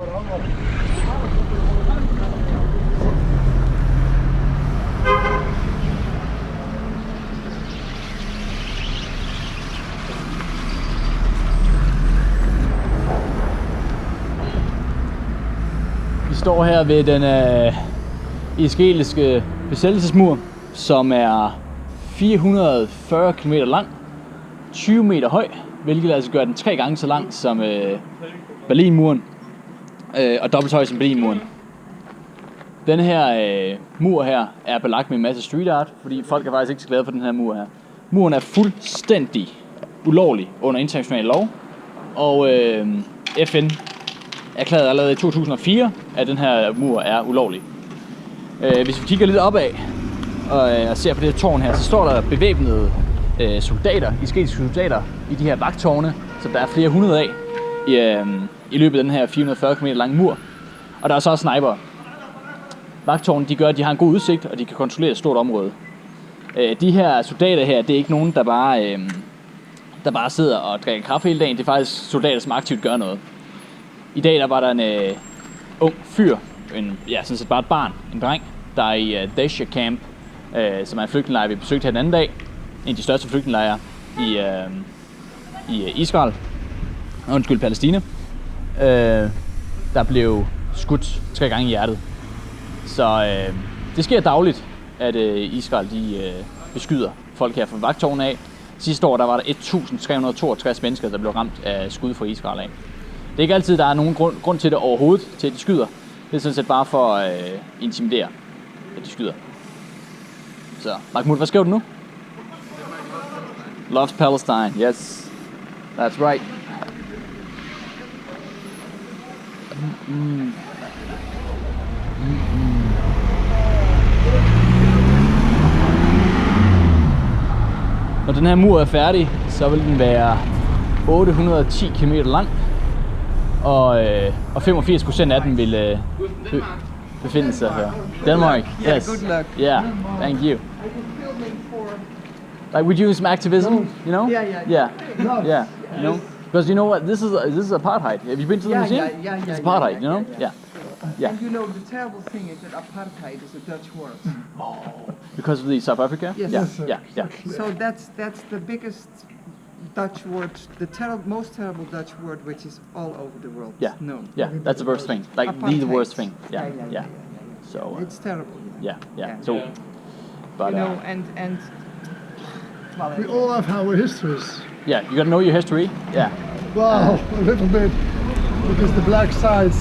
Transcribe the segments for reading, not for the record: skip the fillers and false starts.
Vi står her ved den israelske besættelsesmur, som er 440 km lang, 20 meter høj, hvilket altså gør den 3 gange så lang som Berlinmuren, og dobbelt så høj som Berlinmuren. Den her mur her er belagt med en masse street art, fordi folk er faktisk ikke så glade for den her mur her. Muren er fuldstændig ulovlig under international lov, og FN erklærede allerede i 2004, at den her mur er ulovlig. Hvis vi kigger lidt opad og ser på det her tårn her, så står der bevæbnede soldater, israelske soldater, i de her vagttårne, som der er flere hundrede af i løbet af den her 440 km lange mur. Og der er så også sniper. Vagttårne, de gør, at de har en god udsigt, og de kan kontrollere et stort område. De her soldater her, det er ikke nogen, der bare sidder og drikker kaffe hele dagen. Det er faktisk soldater, som aktivt gør noget. I dag der var der en ung fyr, sådan set bare et barn, en dreng, der er i Daesha Camp, som er en flygtningelejr, vi besøgte her den anden dag. En af de største flygtningelejre i Israel, Palæstina. Der blev skudt 3 gange i hjertet. Så det sker dagligt, at Israel beskyder folk her fra vagttårne af. Sidste år der var der 1.362 mennesker, der blev ramt af skud fra Israel af. Det er ikke altid, der er nogen grund til det overhovedet, til at de skyder. Det er sådan set bare for at intimidere, at de skyder. Så, Mahmoud, hvad skriver du nu? Loves Palestine, yes. That's right. Når den her mur er færdig, så vil den være 810 km lang, og 85% af den vil befinde sig her. Denmark, yes. Yeah, good luck. Yeah, thank you. Like we do some activism, you know? Yeah. Yeah. You know, because you know what? This is apartheid. Have you been to the museum? Yeah. It's apartheid, you know? Yeah. And you know, the terrible thing is that apartheid is a Dutch word. Oh, because of the South Africa? Yes. Yeah. So that's the biggest Dutch word, the most terrible Dutch word, which is all over the world. Yeah, that's the worst thing. Like Apartheid. the worst thing. Yeah. So it's terrible. Yeah. So, but you know, and well, We all have our histories. yeah, you gotta know your history. Yeah. Well, a little bit, because the black sides,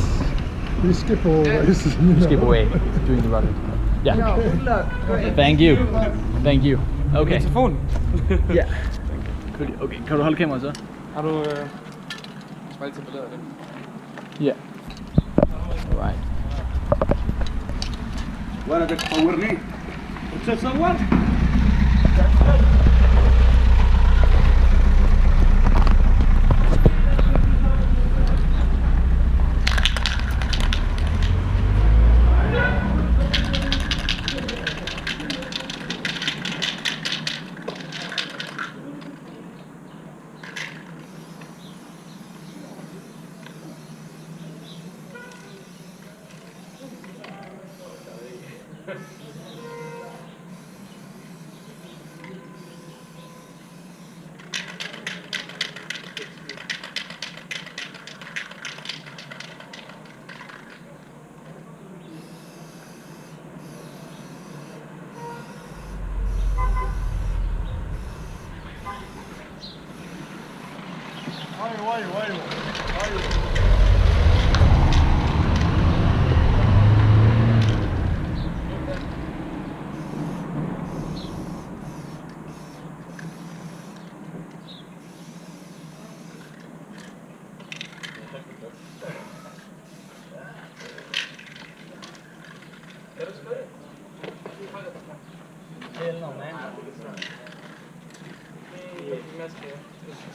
we skip always. You Skip away doing the running. Yeah. no, good luck. Thank you. Okay. Telefon. Ja. Okay, kan du holde kameraet så? Har du smalt til billedet af det? Ja. Alright. وانا بدك تصورني وتتصور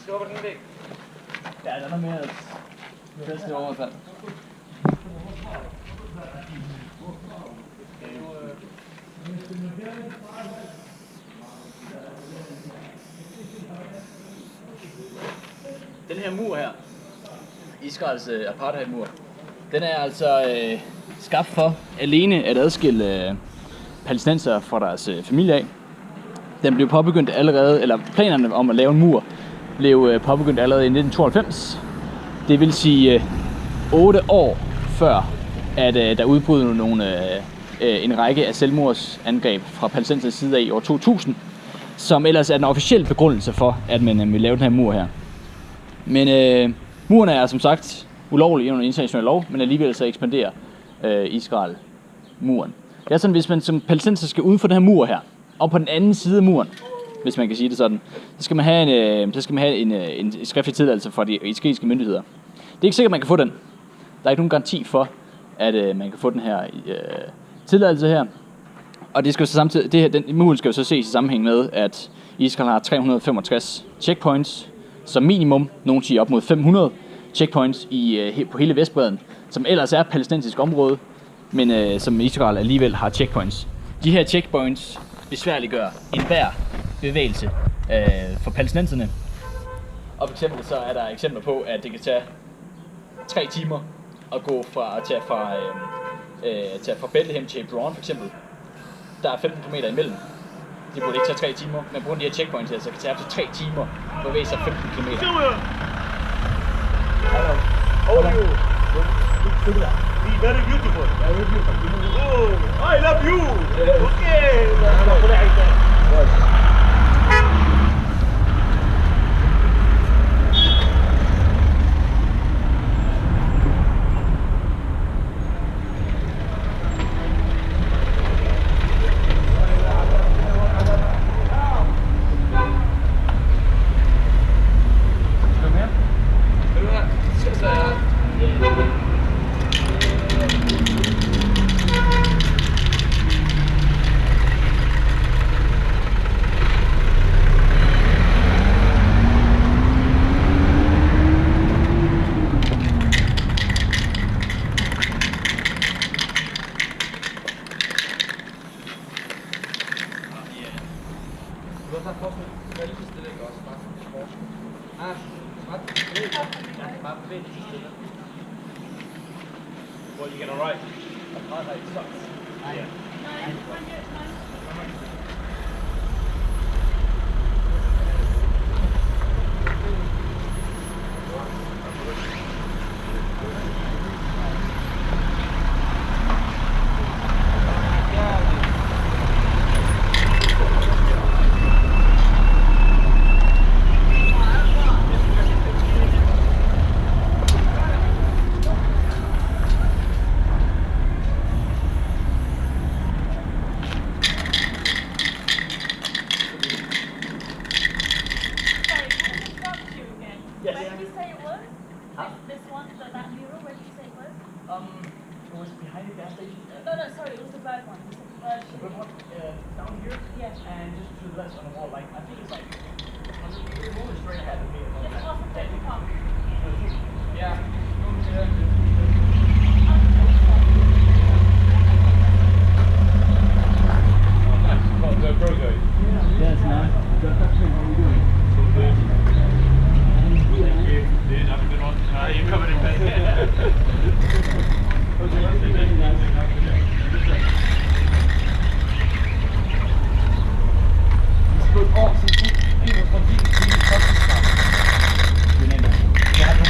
Skubber den væk. Ja, den er mere bedst i overfald. Den her mur her, Israels apartheidmur, Den er altså skabt for alene at adskille palæstinenser fra deres familie af. Den blev påbegyndt allerede, eller planerne om at lave en mur blev påbegyndt allerede i 1992. Det vil sige 8 år før, at der udbrød en række af selvmordsangreb fra palæstinensernes side af i år 2000, som ellers er den officielle begrundelse for, at man vil lave den her mur her. Men muren er som sagt ulovlig under international lov, men alligevel så ekspanderer Israel muren. Det er sådan, hvis man som palæstinenser skal uden for den her mur her, og på den anden side af muren, hvis man kan sige det sådan, så skal man have en skriftlig tilladelse fra de israelske myndigheder. Det er ikke sikkert, at man kan få den. Der er ikke nogen garanti for, at man kan få den her tilladelse her. Og det skal jo så samtidig, den muren skal jo så ses i sammenhæng med, at Israel har 365 checkpoints som minimum, nogen siger op mod 500 checkpoints på hele Vestbredden, som ellers er palæstinensisk område, men som Israel alligevel har checkpoints. De her checkpoints besværliggør enhver bevægelse for palæstinenserne. Og for eksempel så er der eksempler på, at det kan tage 3 timer at tage fra Bethlehem til Hebron for eksempel. Der er 15 km imellem. Det burde ikke tage 3 timer, men på grund af de her checkpoints her, så kan det tage op til 3 timer at bevæge sig 15 km. Hello. How are you? Be very beautiful. Very beautiful. Oh, I love you. Okay. Well, you get a right. Apartheid sucks. Yeah. It was behind the gas station. No, sorry, it was the bird one. The bird one down here? Yeah. And just to the left on the wall, like, I think it's like 100 meters straight ahead of me. Just off of the park. Yeah. Yes, man. That's what we're doing. Thank you. Dude, have a good one. You're covered in pain. Du nehmen. Wir hatten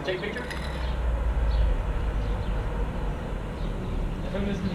Take picture? Jeg føler næsten,